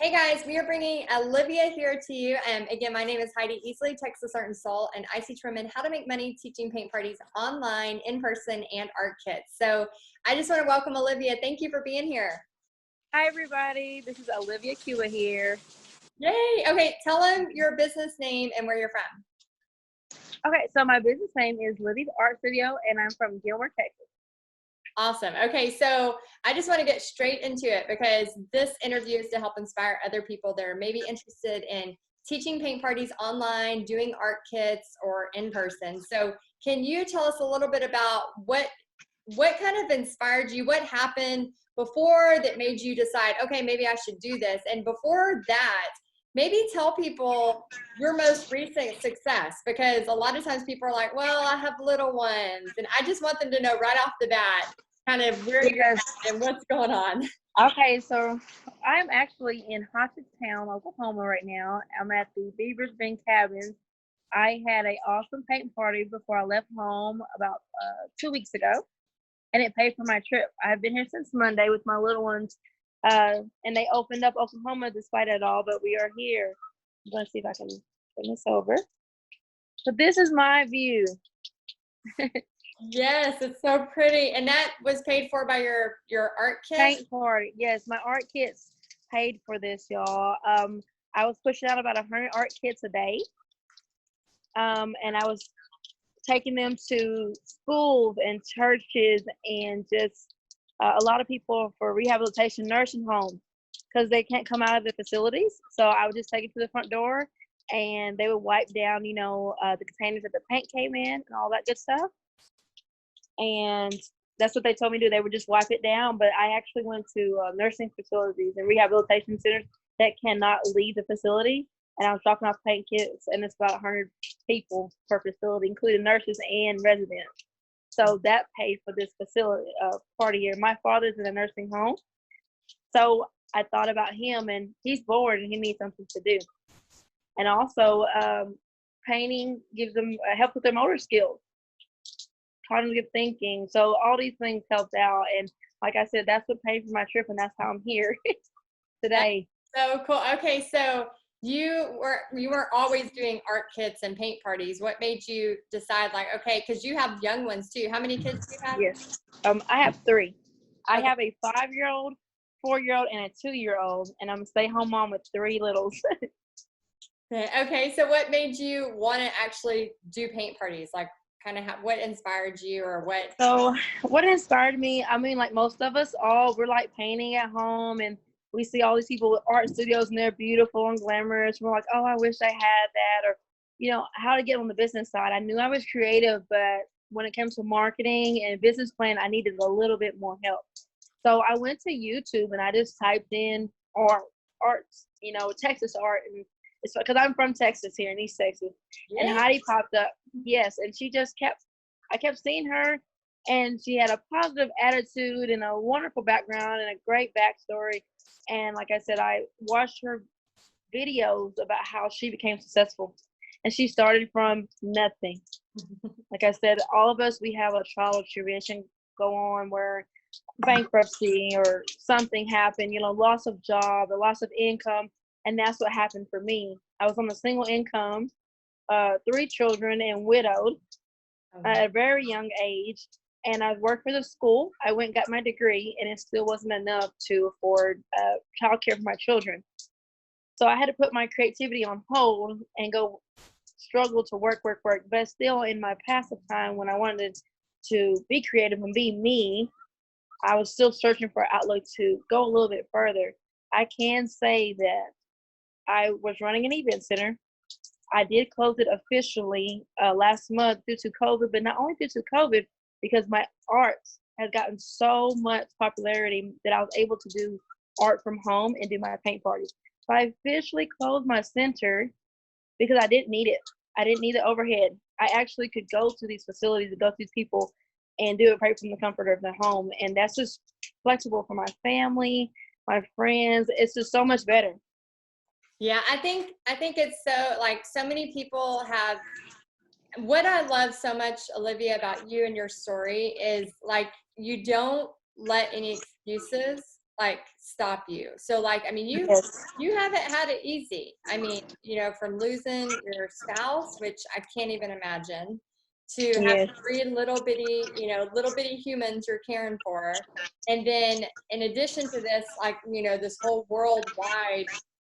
Hey guys, we are bringing Olivia here to you. Again, my name is Heidi Easley, Texas Art and Soul, and I teach women how to make money teaching paint parties online, in person, and art kits. So I just want to welcome Olivia. Thank you for being here. Hi everybody, this is Olivia Cuba here. Yay! Okay, tell them your business name and where you're from. Okay, so my business name is Livvy Art Studio, and I'm from Gilmer, Texas. Awesome. Okay, so I just want to get straight into it because this interview is to help inspire other people that are maybe interested in teaching paint parties online, doing art kits, or in person. So can you tell us a little bit about what kind of inspired you? What happened before that made you decide, okay, maybe I should do this? And before that, maybe tell people your most recent success, because a lot of times people are like, well, I have little ones, and I just want them to know right off the bat kind of where you're at and what's going on. Okay, so I'm actually in Town, Oklahoma right now. I'm at the Beavers Bend Cabins. I had an awesome paint party before I left home about 2 weeks ago, and it paid for my trip. I've been here since Monday with my little ones, and they opened up Oklahoma despite it all, but we are here. I'm going to see if I can bring this over. So this is my view. Yes, it's so pretty. And that was paid for by your art kit? Paint party. Yes, my art kits paid for this, y'all. I was pushing out about 100 art kits a day. And I was taking them to schools and churches and just a lot of people for rehabilitation nursing homes because they can't come out of the facilities. So I would just take it to the front door and they would wipe down, the containers that the paint came in and all that good stuff. And that's what they told me to do. They would just wipe it down. But I actually went to nursing facilities and rehabilitation centers that cannot leave the facility. And I was dropping off paint kits, and it's about 100 people per facility, including nurses and residents. So that paid for this facility party here. My father's in a nursing home. So I thought about him, and he's bored, and he needs something to do. And also, painting gives them help with their motor skills, cognitive thinking. So all these things helped out. And like I said, that's what paid for my trip, and that's how I'm here today. That's so cool. Okay, so you weren't always doing art kits and paint parties. What made you decide, like, okay, because you have young ones too. How many kids do you have? Yes. I have 3. I Okay. have a 5-year-old, 4-year-old, and a 2-year-old, and I'm a stay-home mom with 3 littles. Okay, so what made you want to actually do paint parties? Like, kind of what inspired you, or what? So what inspired me, I mean, like most of us we're like painting at home, and we see all these people with art studios and they're beautiful and glamorous. We're like, oh, I wish I had that, or how to get on the business side. I knew I was creative, but when it comes to marketing and business plan, I needed a little bit more help. So I went to YouTube and I just typed in arts, Texas art, and it's because I'm from Texas, here in East Texas. Yeah. And Heidi popped up. Yes, and I kept seeing her, and she had a positive attitude and a wonderful background and a great backstory. And like I said, I watched her videos about how she became successful, and she started from nothing. Like I said, all of us, we have a trial or tribulation go on where bankruptcy or something happened, loss of job or loss of income. And that's what happened for me. I was on a single income, 3 children, and widowed at a very young age. And I worked for the school. I went and got my degree, and it still wasn't enough to afford childcare for my children. So I had to put my creativity on hold and go struggle to work. But still, in my passive time, when I wanted to be creative and be me, I was still searching for an outlet to go a little bit further. I can say that I was running an event center. I did close it officially last month due to COVID, but not only due to COVID, because my art has gotten so much popularity that I was able to do art from home and do my paint parties. So I officially closed my center because I didn't need it. I didn't need the overhead. I actually could go to these facilities and go to these people and do it right from the comfort of their home. And that's just flexible for my family, my friends. It's just so much better. Yeah, I think it's so, like, so many people have. What I love so much, Olivia, about you and your story is, like, you don't let any excuses like stop you. So like, I mean, Yes. you haven't had it easy. I mean, you know, from losing your spouse, which I can't even imagine, to have Yes. three little bitty, you know, little bitty humans you're caring for. And then in addition to this, like, you know, this whole worldwide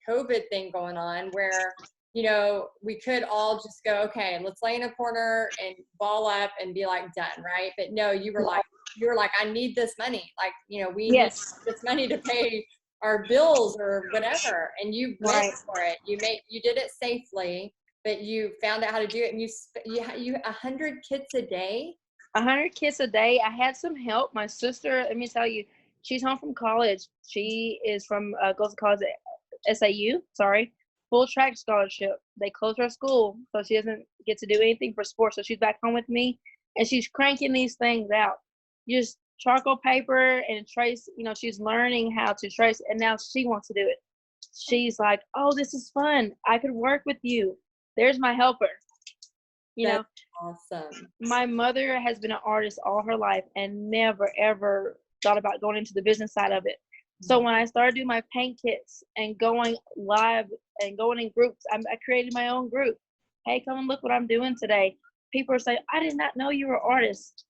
COVID thing going on where, you know, we could all just go, okay, let's lay in a corner and ball up and be like done, right? But no, you were like, I need this money. Like, you know, we need Yes. this money to pay our bills or whatever. And you went Right. for it. You did it safely, but you found out how to do it. And you 100 kids a day. 100 kids a day. I had some help. My sister, let me tell you, she's home from college. She is from goes to college at SAU. Sorry, full track scholarship. They closed her school, so she doesn't get to do anything for sports. So she's back home with me, and she's cranking these things out. Just charcoal paper and trace. You know, she's learning how to trace, and now she wants to do it. She's like, "Oh, this is fun. I could work with you. There's my helper." You know, Awesome. my mother has been an artist all her life and never ever thought about going into the business side of it. So when I started doing my paint kits and going live and going in groups, I created my own group. Hey, come and look what I'm doing today. People are saying, I did not know you were an artist.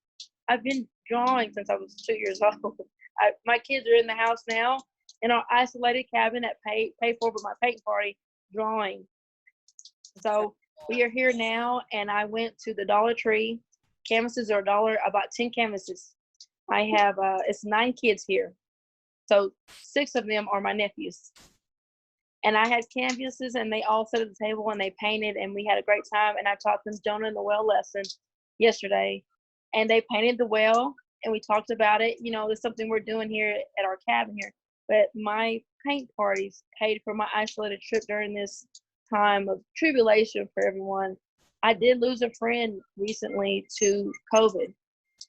I've been drawing since I was 2 years old. My kids are in the house now in our isolated cabin at paid for by my paint party drawing. So we are here now, and I went to the Dollar Tree. Canvases are $1. I bought 10 canvases. I have it's 9 kids here, so 6 of them are my nephews. And I had canvases, and they all sat at the table and they painted, and we had a great time. And I taught them Jonah and the Whale lesson yesterday, and they painted the whale, and we talked about it. You know, there's something we're doing here at our cabin here. But my paint parties paid for my isolated trip during this time of tribulation for everyone. I did lose a friend recently to COVID,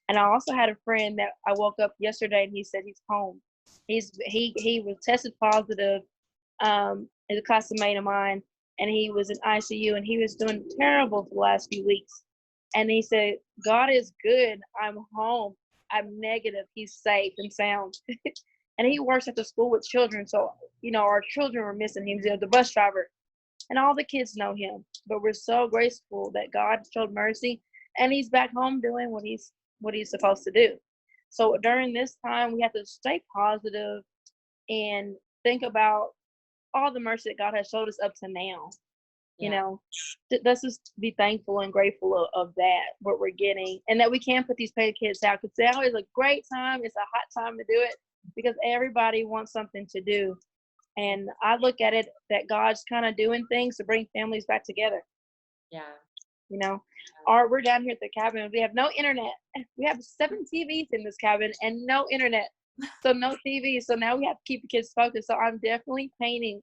and I also had a friend that I woke up yesterday and he said he's home. He was tested positive as a classmate of mine, and he was in ICU and he was doing terrible for the last few weeks. And he said, God is good. I'm home. I'm negative. He's safe and sound. And he works at the school with children. So, you know, our children were missing him. He was the bus driver. And all the kids know him. But we're so grateful that God showed mercy. And he's back home doing what he's supposed to do. So during this time, we have to stay positive and think about all the mercy that God has showed us up to now. You know, let's just be thankful and grateful of that, what we're getting, and that we can put these paid kids out, because now is a great time. It's a hot time to do it because everybody wants something to do. And I look at it that God's kind of doing things to bring families back together. Yeah. You know, we're down here at the cabin. We have no internet. We have 7 TVs in this cabin and no internet. So no TV. So now we have to keep the kids focused. So I'm definitely painting.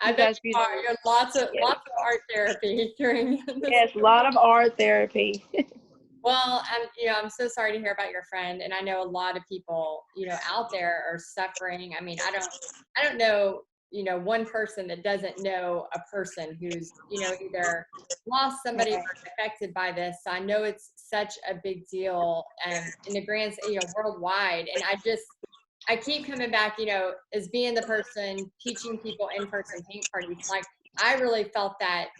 I bet you are. You're lots of art therapy during this. Yes, a lot of art therapy. Well, I'm so sorry to hear about your friend, and I know a lot of people, out there are suffering. I mean, I don't know, one person that doesn't know a person who's, either lost somebody or affected by this. So I know it's such a big deal, in the grand, worldwide. And I keep coming back, as being the person teaching people in-person paint parties. Like, I really felt that,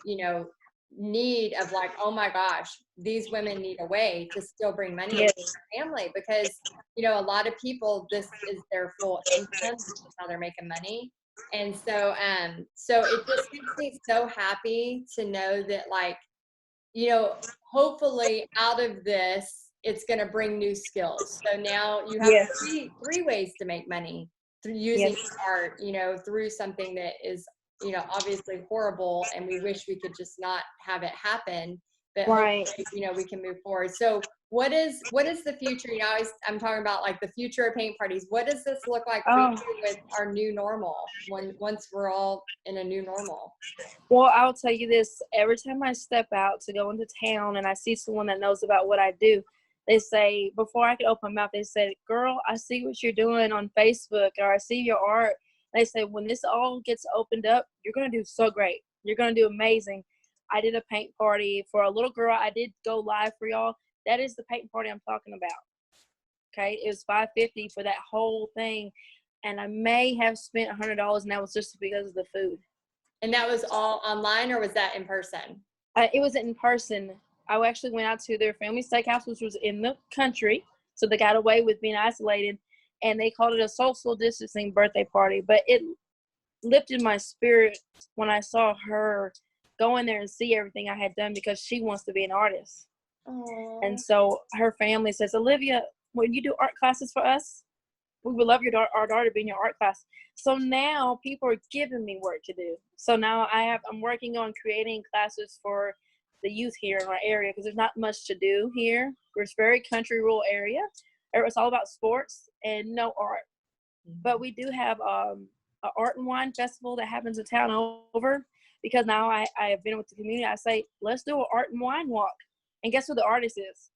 need of like, oh my gosh, these women need a way to still bring money into their family, because, a lot of people, this is their full income. This is how they're making money. And so, so it just makes me so happy to know that, like, hopefully out of this, it's going to bring new skills. So now you have three ways to make money through using art, through something that is, obviously horrible, and we wish we could just not have it happen, but hopefully, we can move forward. So what is the future? I'm talking about like the future of paint parties. What does this look like for you with our new normal, once we're all in a new normal? Well, I'll tell you this. Every time I step out to go into town and I see someone that knows about what I do, they say, before I could open my mouth, they said, girl, I see what you're doing on Facebook, or I see your art. They say, when this all gets opened up, you're going to do so great. You're going to do amazing. I did a paint party for a little girl. I did go live for y'all. That is the paint party I'm talking about. Okay. It was $550 for that whole thing. and I may have spent $100, and that was just because of the food. And that was all online, or was that in person? It was in person. I actually went out to their family steakhouse, which was in the country, so they got away with being isolated, and they called it a social distancing birthday party. But it lifted my spirit when I saw her go in there and see everything I had done, because she wants to be an artist. Aww. And so her family says, Olivia, when you do art classes for us, we would love our daughter to be in your art class. So now people are giving me work to do. So now I'm working on creating classes for the youth here in our area, because there's not much to do here. It's a very country, rural area. It's all about sports and no art. But we do have an art and wine festival that happens in town over, because now I have been with the community. I say, let's do an art and wine walk. And guess who the artist is?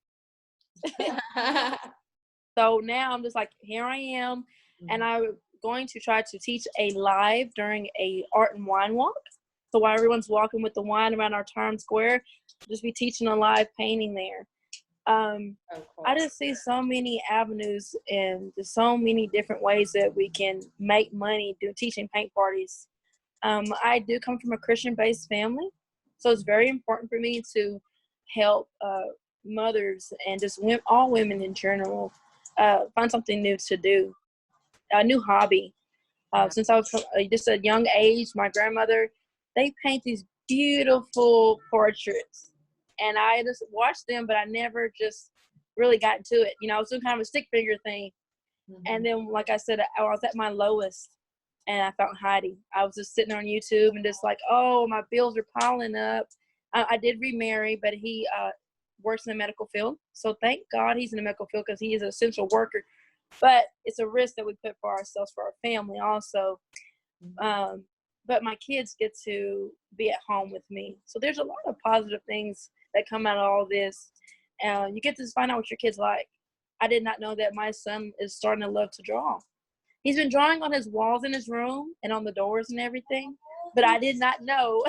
So now I'm just like, here I am. And I'm going to try to teach a live during a art and wine walk. So while everyone's walking with the wine around our town square, just be teaching a live painting there. I just see so many avenues and just so many different ways that we can make money teaching paint parties. I do come from a Christian-based family, so it's very important for me to help mothers and just all women in general find something new to do, a new hobby. Since I was just a young age, my grandmother, they paint these beautiful portraits, and I just watched them, but I never just really got into it. You know, it was some kind of a stick figure thing. And then, like I said, I was at my lowest, and I found Heidi. I was just sitting on YouTube and just like, oh, my bills are piling up. I did remarry, but he works in the medical field. So thank God he's in the medical field, because he is an essential worker. But it's a risk that we put for ourselves, for our family also. But my kids get to be at home with me. So there's a lot of positive things that come out of all this. You get to find out what your kids like. I did not know that my son is starting to love to draw. He's been drawing on his walls in his room and on the doors and everything. But I did not know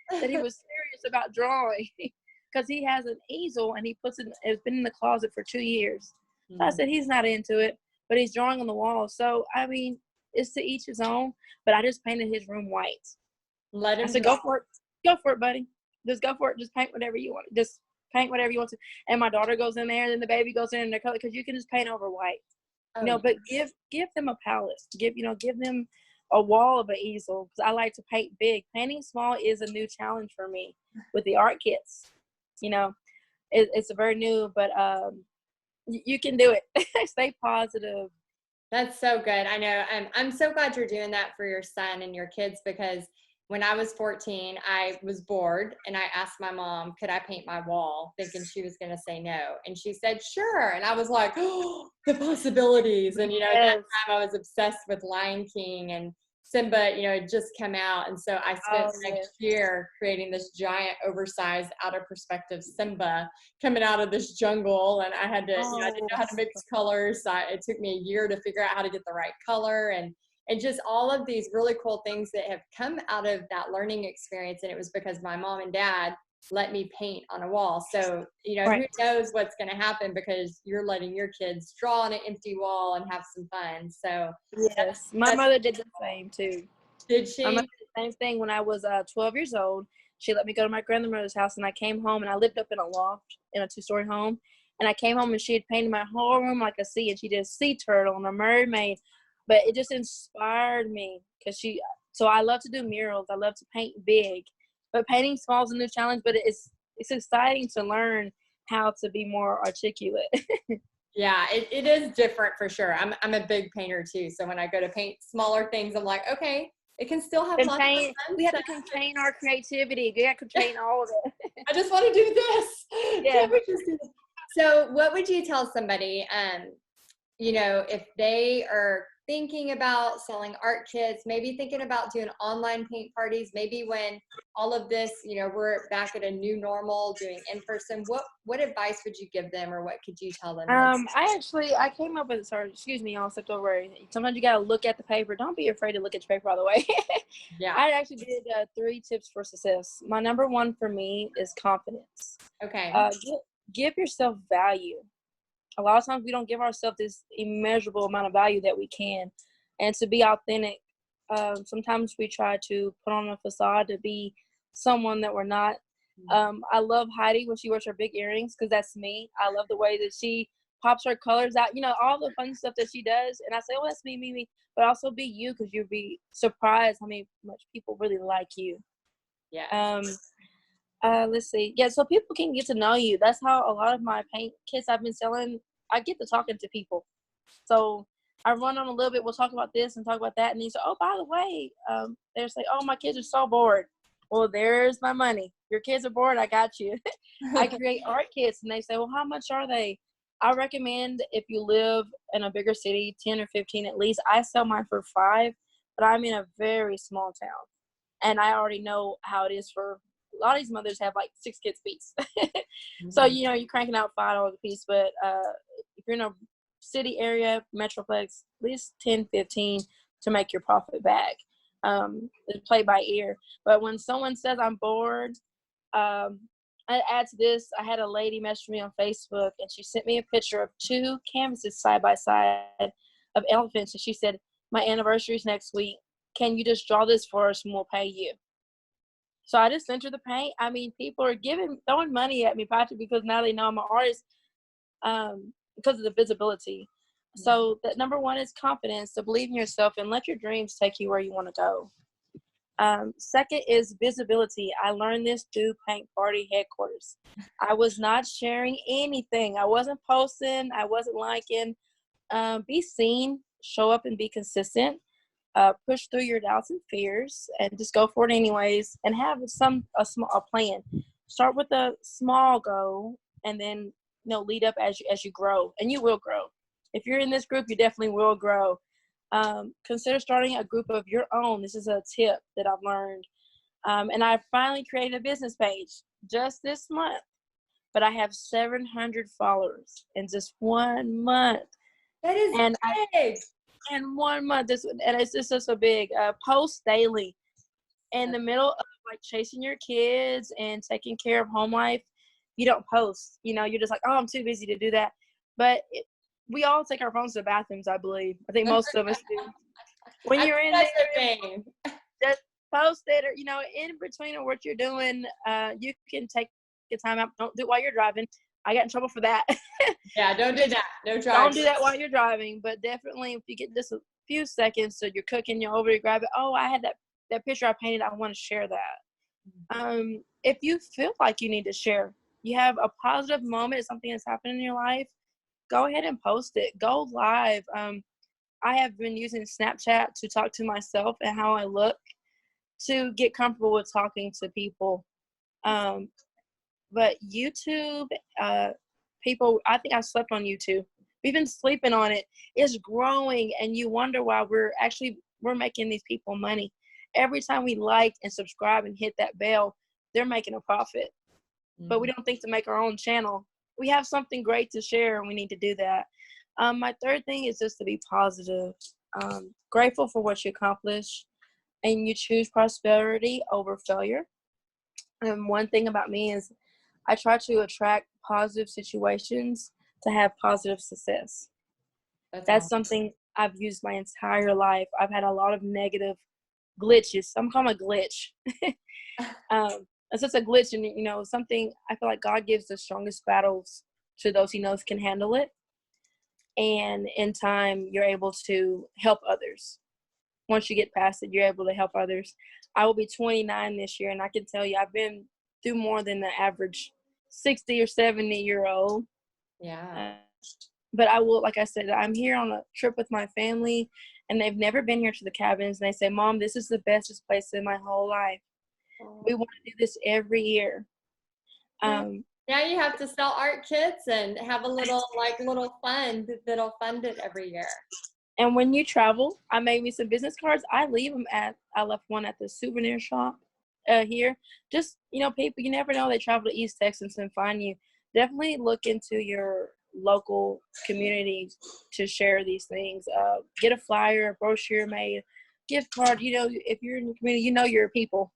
that he was serious about drawing, because he has an easel and it's been in the closet for 2 years. So I said, he's not into it, but he's drawing on the wall. So, I mean, it's to each his own, but I just painted his room white. Let him I said, go for it. Go for it, buddy. Just go for it. Just paint whatever you want. Just paint whatever you want to. And my daughter goes in there, and then the baby goes in their color, because you can just paint over white. But give them a palette. Give them a wall of an easel, because I like to paint big. Painting small is a new challenge for me with the art kits. It's a very new, but you can do it. Stay positive. That's so good. I know. I'm so glad you're doing that for your son and your kids, because when I was 14, I was bored, and I asked my mom, could I paint my wall, thinking she was going to say no. And she said, sure. And I was like, oh, the possibilities. And, at that time I was obsessed with Lion King, and Simba, had just come out. And so I spent the next year creating this giant, oversized, out of perspective Simba coming out of this jungle. And I had to, I didn't know how to mix colors. So it took me a year to figure out how to get the right color, and just all of these really cool things that have come out of that learning experience. And it was because my mom and dad let me paint on a wall. So, who knows what's going to happen, because you're letting your kids draw on an empty wall and have some fun. So yes, my mother did the same too. Did she? My mother did the same thing when I was 12 years old. She let me go to my grandmother's house, and I came home, and I lived up in a loft in a 2-story home. And I came home, and she had painted my whole room like a sea, and she did a sea turtle and a mermaid. But it just inspired me, because so I love to do murals. I love to paint big, but painting small is a new challenge, but it's exciting to learn how to be more articulate. Yeah, it is different for sure. I'm a big painter too. So when I go to paint smaller things, I'm like, okay, it can still have lots of fun. We have to contain our creativity. We have to contain all of it. I just want to do this. Yeah. So what would you tell somebody, if they are thinking about selling art kits, maybe thinking about doing online paint parties, maybe when all of this, we're back at a new normal doing in person, what advice would you give them, or what could you tell them? I came up with, sorry, excuse me, y'all stepped over. Sometimes you got to look at the paper. Don't be afraid to look at your paper, by the way. Yeah. I actually did 3 tips for success. My number 1 for me is confidence. Okay. Give yourself value. A lot of times we don't give ourselves this immeasurable amount of value that we can. and to be authentic. Sometimes we try to put on a facade to be someone that we're not. I love Heidi when she wears her big earrings, because that's me. I love the way that she pops her colors out, all the fun stuff that she does. And I say, oh, that's me. But also be you, because you'll be surprised how much people really like you. Yeah. Let's see. Yeah, so people can get to know you. That's how a lot of my paint kits I've been selling, I get to talking to people. So I run on a little bit. We'll talk about this and talk about that. And they say, oh, by the way, they're say, oh, my kids are so bored. Well, there's my money. Your kids are bored. I got you. I create art kits, and they say, well, how much are they? I recommend, if you live in a bigger city, 10 or 15 at least. I sell mine for $5, but I'm in a very small town. And I already know how it is for a lot of these mothers have like 6 kids apiece. So, you're cranking out $5 a piece. But if you're in a city area, metroplex, at least 10, 15 to make your profit back. Play by ear. But when someone says I'm bored, I add to this. I had a lady message me on Facebook, and she sent me a picture of 2 canvases side by side of elephants, and she said, my anniversary is next week. Can you just draw this for us and we'll pay you? So I just sent her the paint. I mean, people are throwing money at me, Patrick, because now they know I'm an artist, because of the visibility. So that number 1 is confidence, to believe in yourself and let your dreams take you where you want to go. Second is visibility. I learned this through Paint Party headquarters. I was not sharing anything. I wasn't posting. I wasn't liking. Be seen, show up, and be consistent. Push through your doubts and fears, and just go for it anyways. And have a plan. Start with a small goal, and then lead up as you grow, and you will grow. If you're in this group, you definitely will grow. Consider starting a group of your own. This is a tip that I've learned. And I finally created a business page just this month, but I have 700 followers in just 1 month. That is big. In 1 month, and it's just such a big post daily. In the middle of like chasing your kids and taking care of home life, you don't post. You're just like, oh, I'm too busy to do that. But we all take our phones to the bathrooms, I believe. I think most of us do. When you're in there, just post it, or in between of what you're doing, you can take your time out. Don't do it while you're driving. I got in trouble for that. Yeah, don't do that. No driving. Don't do that while you're driving. But definitely, if you get just a few seconds, so you're cooking, you're over, you grab it. Oh, I had that picture I painted. I want to share that. If you feel like you need to share, you have a positive moment, something that's happened in your life, go ahead and post it. Go live. I have been using Snapchat to talk to myself and how I look, to get comfortable with talking to people. But YouTube, people, I think I slept on YouTube. We've been sleeping on it. It's growing, and you wonder why we're making these people money. Every time we like and subscribe and hit that bell, they're making a profit. But we don't think to make our own channel. We have something great to share, and we need to do that. My third thing is just to be positive, grateful for what you accomplish, and you choose prosperity over failure. And one thing about me is I try to attract positive situations to have positive success. That's awesome. Something I've used my entire life. I've had a lot of negative glitches. I'm calling it a glitch. It's just a glitch, and something I feel like God gives the strongest battles to those He knows can handle it. And in time, you're able to help others. Once you get past it, you're able to help others. I will be 29 this year, and I can tell you I've been through more than the average 60 or 70-year-old. Yeah. But I will, like I said, I'm here on a trip with my family, and they've never been here to the cabins. And they say, Mom, this is the bestest place in my whole life. We want to do this every year. Now you have to sell art kits and have a little fund that'll fund it every year. And when you travel, I made me some business cards. I left one at the souvenir shop here. Just, people, you never know, they travel to East Texas and find you. Definitely look into your local communities to share these things. Get a flyer, a brochure made, gift card. If you're in the community, your people.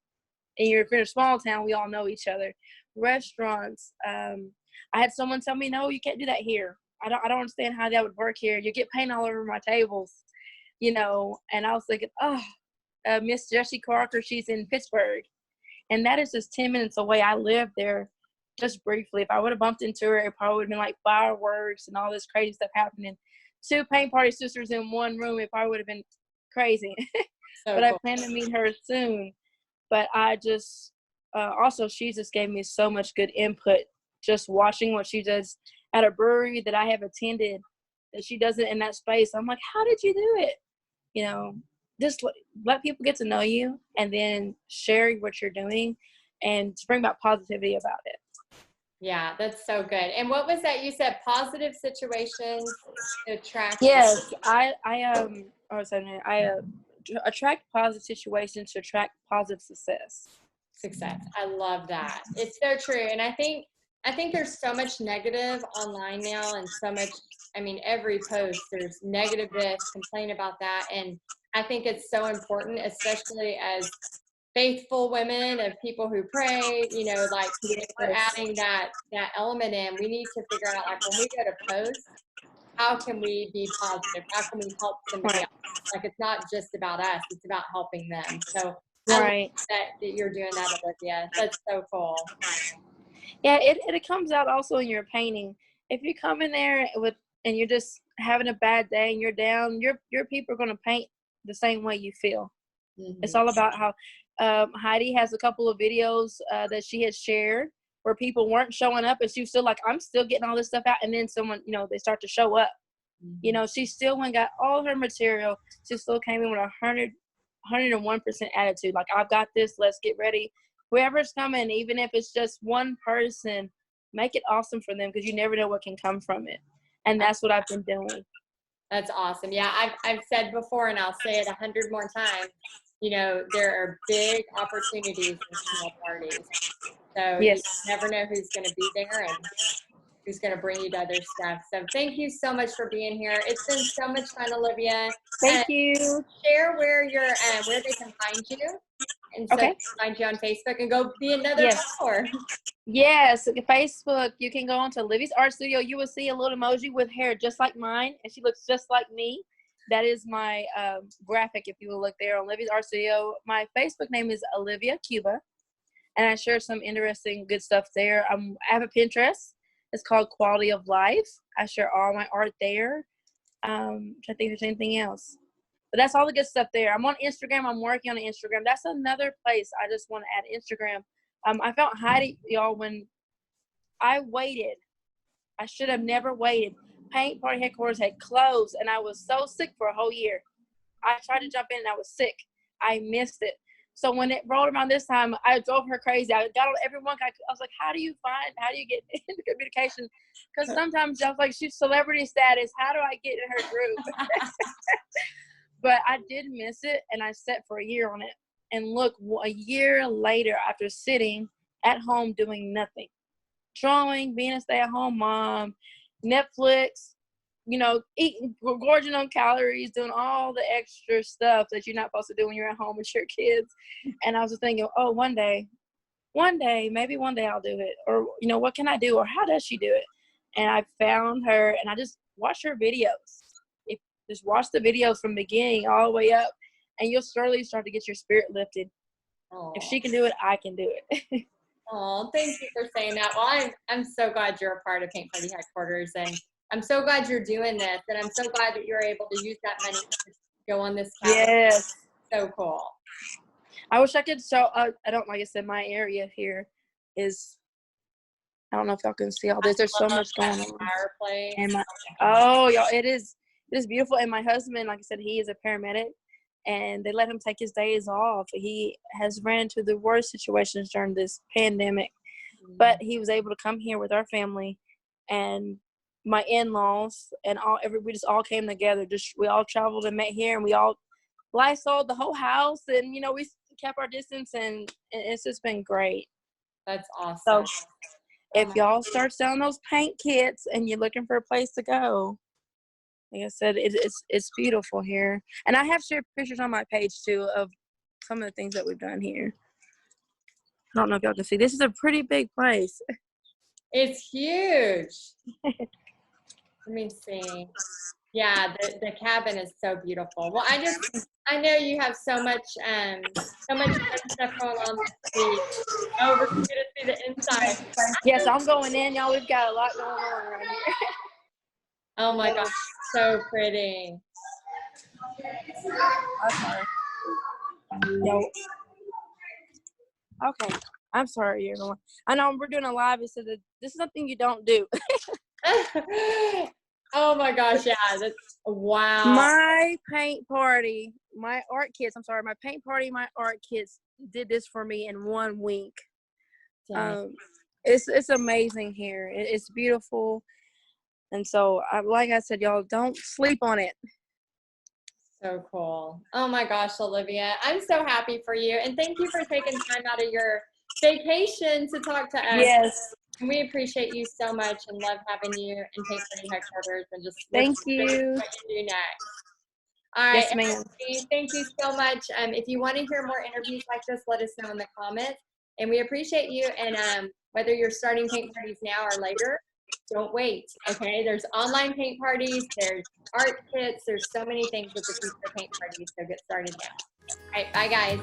And if you're in a small town, we all know each other. Restaurants. I had someone tell me, no, you can't do that here. I don't understand how that would work here. You get paint all over my tables. you know, and I was thinking, oh, Miss Jessie Carter, she's in Pittsburgh. And that is just 10 minutes away. I lived there just briefly. If I would have bumped into her, it probably would have been like fireworks and all this crazy stuff happening. 2 paint party sisters in one room, it probably would have been crazy. So But cool. I plan to meet her soon. But I just, also, she just gave me so much good input just watching what she does at a brewery that I have attended, that she does it in that space. I'm like, how did you do it? You know, just let people get to know you and then share what you're doing and to bring about positivity about it. Yeah, that's so good. And what was that you said? Positive situations to attract. Yes, I attract positive situations to attract positive success. Success. I love that. It's so true. And I think there's so much negative online now, and so much, I mean, every post there's negative this, complain about that. And I think it's so important, especially as faithful women, of people who pray, you know, like if we're adding that element in, we need to figure out, like, when we go to post, how can we be positive? How can we help somebody else? Like, it's not just about us, it's about helping them. So I love Right. that you're doing that, Olivia. That's so cool. Yeah, it comes out also in your painting. If you come in there and you're just having a bad day and you're down, your people are going to paint the same way you feel. Mm-hmm. It's all about how Heidi has a couple of videos that she has shared where people weren't showing up, and she was still like, I'm still getting all this stuff out. And then someone, you know, they start to show up. Mm-hmm. You know, she still went got all her material. She still came in with 101% attitude. Like, I've got this. Let's get ready. Whoever's coming, even if it's just one person, make it awesome for them, because you never know what can come from it. And that's what I've been doing. That's awesome. Yeah, I've said before, and I'll say it 100 more times, you know, there are big opportunities in small parties. So Yes. you never know who's going to be there and who's going to bring you to other stuff. So thank you so much for being here. It's been so much fun, Olivia. Thank you. Share where you're where they can find you, and so Okay. they can find you on Facebook and go be another follower. Yes, Facebook. You can go on to Livvy's Art Studio. You will see a little emoji with hair just like mine, and she looks just like me. That is my graphic, if you will look there on Livvy's Art Studio. My Facebook name is Olivia Cuba, and I share some interesting, good stuff there. I have a Pinterest. It's called Quality of Life. I share all my art there. I think there's anything else. But that's all the good stuff there. I'm on Instagram. I'm working on Instagram. That's another place I just want to add Instagram. I found Heidi, y'all, when I waited. I should have never waited. Paint Party Headquarters had closed, and I was so sick for a whole year. I tried to jump in, and I was sick. I missed it. So when it rolled around this time, I drove her crazy. I got on everyone. I was like, how do you get into communication? Because sometimes I was like, she's celebrity status. How do I get in her group? But I did miss it, and I sat for a year on it. And look, a year later, after sitting at home doing nothing, drawing, being a stay-at-home mom, Netflix, you know, eating, gorging on calories, doing all the extra stuff that you're not supposed to do when you're at home with your kids. And I was just thinking, oh, one day, maybe one day I'll do it. Or, you know, what can I do? Or how does she do it? And I found her, and I just watched her videos. Just watch the videos from beginning all the way up, and you'll slowly start to get your spirit lifted. Aww. If she can do it, I can do it. Oh, thank you for saying that. Well, I'm so glad you're a part of Paint Party Headquarters, and I'm so glad you're doing this, and I'm so glad that you're able to use that money to go on this calendar. Yes. So cool. I wish I could show, I don't, like I said, my area here is, I don't know if y'all can see all this. There's so much going on. Fireplace. And y'all, it is beautiful. And my husband, like I said, he is a paramedic, and they let him take his days off. He has ran into the worst situations during this pandemic, but he was able to come here with our family and my in-laws, and we just all came together. We all traveled and met here, and we all Lysoled the whole house, and, you know, we kept our distance, and it's just been great. That's awesome. So if y'all start selling those paint kits and you're looking for a place to go, like I said, it's beautiful here. And I have shared pictures on my page too of some of the things that we've done here. I don't know if y'all can see. This is a pretty big place. It's huge. Let me see. Yeah, the cabin is so beautiful. Well, I know you have so much fun stuff going on this week. Oh, we're going to see the inside. Yes, I'm going in, y'all. We've got a lot going on around here. Oh my gosh, so pretty. I'm sorry. Yo. Okay. I'm sorry, you're the one. I know we're doing a live, so this is something you don't do. Oh my gosh, yeah, that's wow. My paint party, my art kids did this for me in 1 week. It's amazing here. It's beautiful. And so, like I said, y'all, don't sleep on it. So cool. Oh my gosh, Olivia. I'm so happy for you. And thank you for taking time out of your vacation to talk to us. Yes. And we appreciate you so much and love having you in Paint Party Headquarters and just Thank what you you. do next. All right. Yes, ma'am. Thank you so much. If you want to hear more interviews like this, let us know in the comments. And we appreciate you. And whether you're starting paint parties now or later, don't wait. Okay. There's online paint parties. There's art kits. There's so many things with the future paint parties. So get started now. All right. Bye, guys.